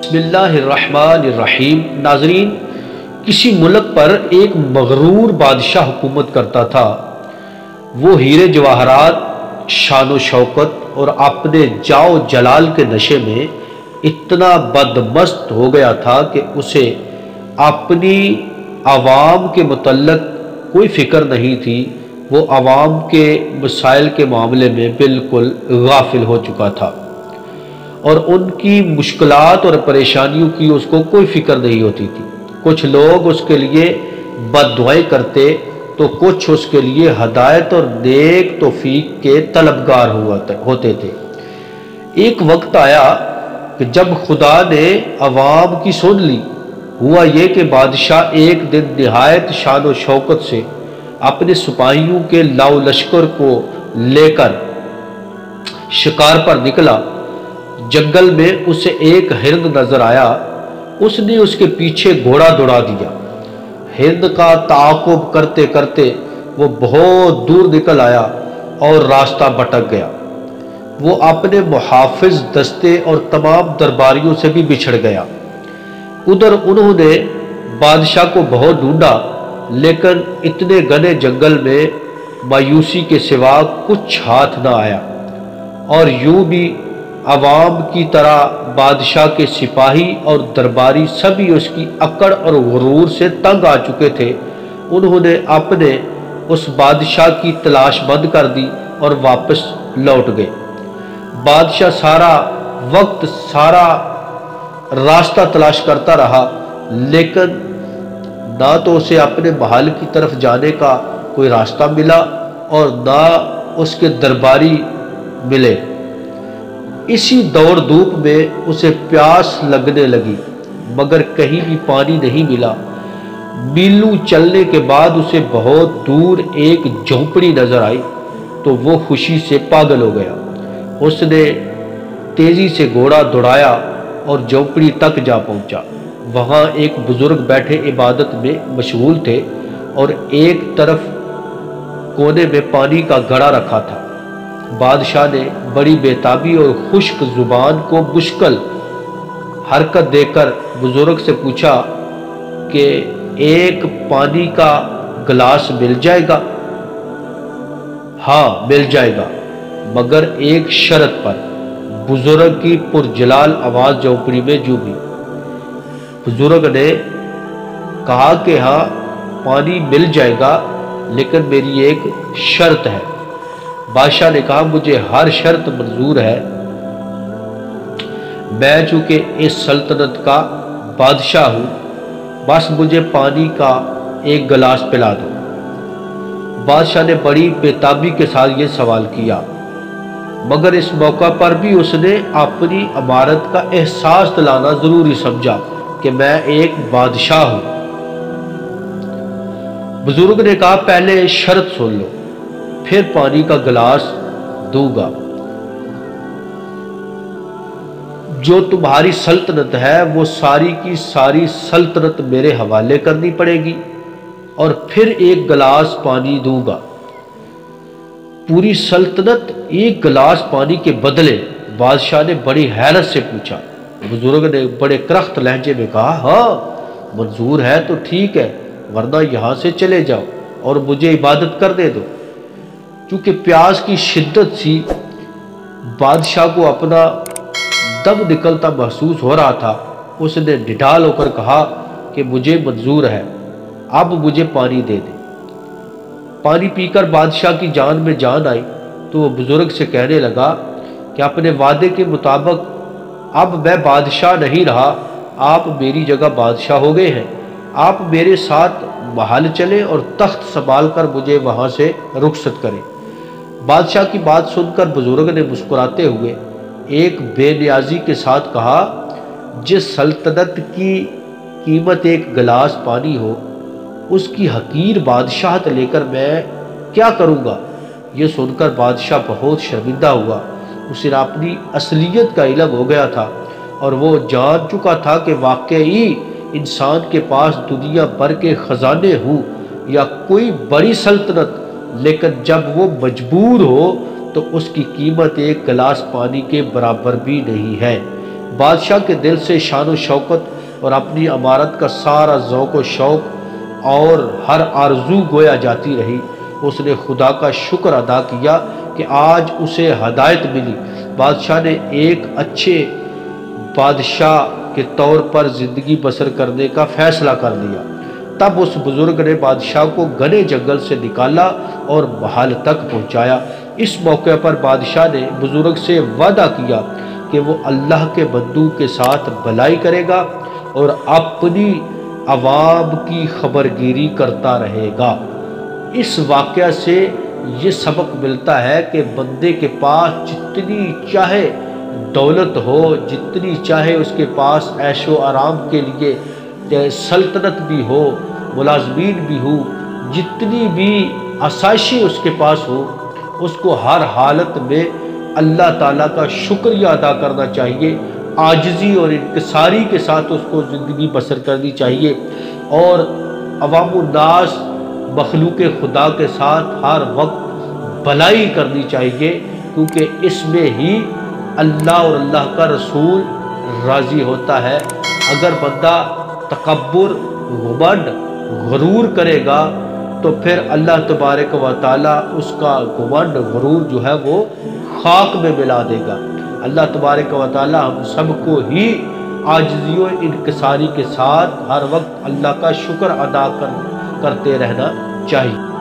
بسم اللہ الرحمن الرحیم۔ ناظرین، کسی ملک پر ایک مغرور بادشاہ حکومت کرتا تھا۔ وہ ہیرے جواہرات، شان و شوکت اور اپنے جاؤ جلال کے نشے میں اتنا بدمست ہو گیا تھا کہ اسے اپنی عوام کے متعلق کوئی فکر نہیں تھی۔ وہ عوام کے مسائل کے معاملے میں بالکل غافل ہو چکا تھا اور ان کی مشکلات اور پریشانیوں کی اس کو کوئی فکر نہیں ہوتی تھی۔ کچھ لوگ اس کے لیے بد دعائیں کرتے تو کچھ اس کے لیے ہدایت اور نیک توفیق کے طلبگار ہوتے تھے۔ ایک وقت آیا کہ جب خدا نے عوام کی سن لی۔ ہوا یہ کہ بادشاہ ایک دن نہایت شان و شوکت سے اپنے سپاہیوں کے لاؤ لشکر کو لے کر شکار پر نکلا۔ جنگل میں اسے ایک ہرن نظر آیا۔ اس نے اس کے پیچھے گھوڑا دوڑا دیا۔ ہرن کا تعاقب کرتے کرتے وہ بہت دور نکل آیا اور راستہ بھٹک گیا۔ وہ اپنے محافظ دستے اور تمام درباریوں سے بھی بچھڑ گیا۔ ادھر انہوں نے بادشاہ کو بہت ڈھونڈا، لیکن اتنے گھنے جنگل میں مایوسی کے سوا کچھ ہاتھ نہ آیا، اور یوں بھی عوام کی طرح بادشاہ کے سپاہی اور درباری سبھی اس کی اکڑ اور غرور سے تنگ آ چکے تھے۔ انہوں نے اپنے اس بادشاہ کی تلاش بند کر دی اور واپس لوٹ گئے۔ بادشاہ سارا وقت سارا راستہ تلاش کرتا رہا، لیکن نہ تو اسے اپنے محل کی طرف جانے کا کوئی راستہ ملا اور نہ اس کے درباری ملے۔ اسی دوڑ دھوپ میں اسے پیاس لگنے لگی، مگر کہیں بھی پانی نہیں ملا۔ میلوں چلنے کے بعد اسے بہت دور ایک جھونپڑی نظر آئی تو وہ خوشی سے پاگل ہو گیا۔ اس نے تیزی سے گھوڑا دوڑایا اور جھونپڑی تک جا پہنچا۔ وہاں ایک بزرگ بیٹھے عبادت میں مشغول تھے اور ایک طرف کونے میں پانی کا گھڑا رکھا تھا۔ بادشاہ نے بڑی بےتابی اور خشک زبان کو مشکل حرکت دے کر بزرگ سے پوچھا کہ ایک پانی کا گلاس مل جائے گا؟ ہاں مل جائے گا، مگر ایک شرط پر۔ بزرگ کی پرجلال آواز جھونپڑی میں گونجی۔ بزرگ نے کہا کہ ہاں پانی مل جائے گا، لیکن میری ایک شرط ہے۔ بادشاہ نے کہا مجھے ہر شرط منظور ہے، میں چونکہ اس سلطنت کا بادشاہ ہوں، بس مجھے پانی کا ایک گلاس پلا دو۔ بادشاہ نے بڑی بےتابی کے ساتھ یہ سوال کیا، مگر اس موقع پر بھی اس نے اپنی امارت کا احساس دلانا ضروری سمجھا کہ میں ایک بادشاہ ہوں۔ بزرگ نے کہا پہلے شرط سن لو، پھر پانی کا گلاس دوں گا۔ جو تمہاری سلطنت ہے وہ ساری کی ساری سلطنت میرے حوالے کرنی پڑے گی اور پھر ایک گلاس پانی دوں گا۔ پوری سلطنت ایک گلاس پانی کے بدلے؟ بادشاہ نے بڑی حیرت سے پوچھا۔ بزرگ نے بڑے کرخت لہجے میں کہا ہاں منظور ہے تو ٹھیک ہے، ورنہ یہاں سے چلے جاؤ اور مجھے عبادت کرنے دو۔ چونکہ پیاس کی شدت سی بادشاہ کو اپنا دم نکلتا محسوس ہو رہا تھا۔ اس نے ڈھال ہو کر کہا کہ مجھے منظور ہے، اب مجھے پانی دے دے۔ پانی پی کر بادشاہ کی جان میں جان آئی تو وہ بزرگ سے کہنے لگا کہ اپنے وعدے کے مطابق اب میں بادشاہ نہیں رہا، آپ میری جگہ بادشاہ ہو گئے ہیں۔ آپ میرے ساتھ محل چلیں اور تخت سنبھال کر مجھے وہاں سے رخصت کریں۔ بادشاہ کی بات سن کر بزرگ نے مسکراتے ہوئے ایک بے نیازی کے ساتھ کہا جس سلطنت کی قیمت ایک گلاس پانی ہو، اس کی حقیر بادشاہت لے کر میں کیا کروں گا؟ یہ سن کر بادشاہ بہت شرمندہ ہوا۔ اسے اپنی اصلیت کا علم ہو گیا تھا اور وہ جان چکا تھا کہ واقعی انسان کے پاس دنیا بھر کے خزانے ہوں یا کوئی بڑی سلطنت، لیکن جب وہ مجبور ہو تو اس کی قیمت ایک گلاس پانی کے برابر بھی نہیں ہے۔ بادشاہ کے دل سے شان و شوکت اور اپنی امارت کا سارا ذوق و شوق اور ہر آرزو گویا جاتی رہی۔ اس نے خدا کا شکر ادا کیا کہ آج اسے ہدایت ملی۔ بادشاہ نے ایک اچھے بادشاہ کے طور پر زندگی بسر کرنے کا فیصلہ کر لیا۔ تب اس بزرگ نے بادشاہ کو گھنے جنگل سے نکالا اور محل تک پہنچایا۔ اس موقع پر بادشاہ نے بزرگ سے وعدہ کیا کہ وہ اللہ کے بندوں کے ساتھ بھلائی کرے گا اور اپنی عوام کی خبرگیری کرتا رہے گا۔ اس واقعہ سے یہ سبق ملتا ہے کہ بندے کے پاس جتنی چاہے دولت ہو، جتنی چاہے اس کے پاس عیش و آرام کے لیے سلطنت بھی ہو، ملازمین بھی ہو، جتنی بھی آسائشیں اس کے پاس ہو، اس کو ہر حالت میں اللہ تعالیٰ کا شکریہ ادا کرنا چاہیے، عاجزی اور انکساری کے ساتھ اس کو زندگی بسر کرنی چاہیے، اور عوام الناس مخلوق خدا کے ساتھ ہر وقت بھلائی کرنی چاہیے، کیونکہ اس میں ہی اللہ اور اللہ کا رسول راضی ہوتا ہے۔ اگر بندہ تکبر، گھمنڈ، غرور کرے گا تو پھر اللہ تبارک و تعالیٰ اس کا گھمنڈ، غرور جو ہے وہ خاک میں ملا دے گا۔ اللہ تبارک و تعالیٰ ہم سب کو ہی عاجزی و انکساری کے ساتھ ہر وقت اللہ کا شکر ادا کرتے رہنا چاہیے۔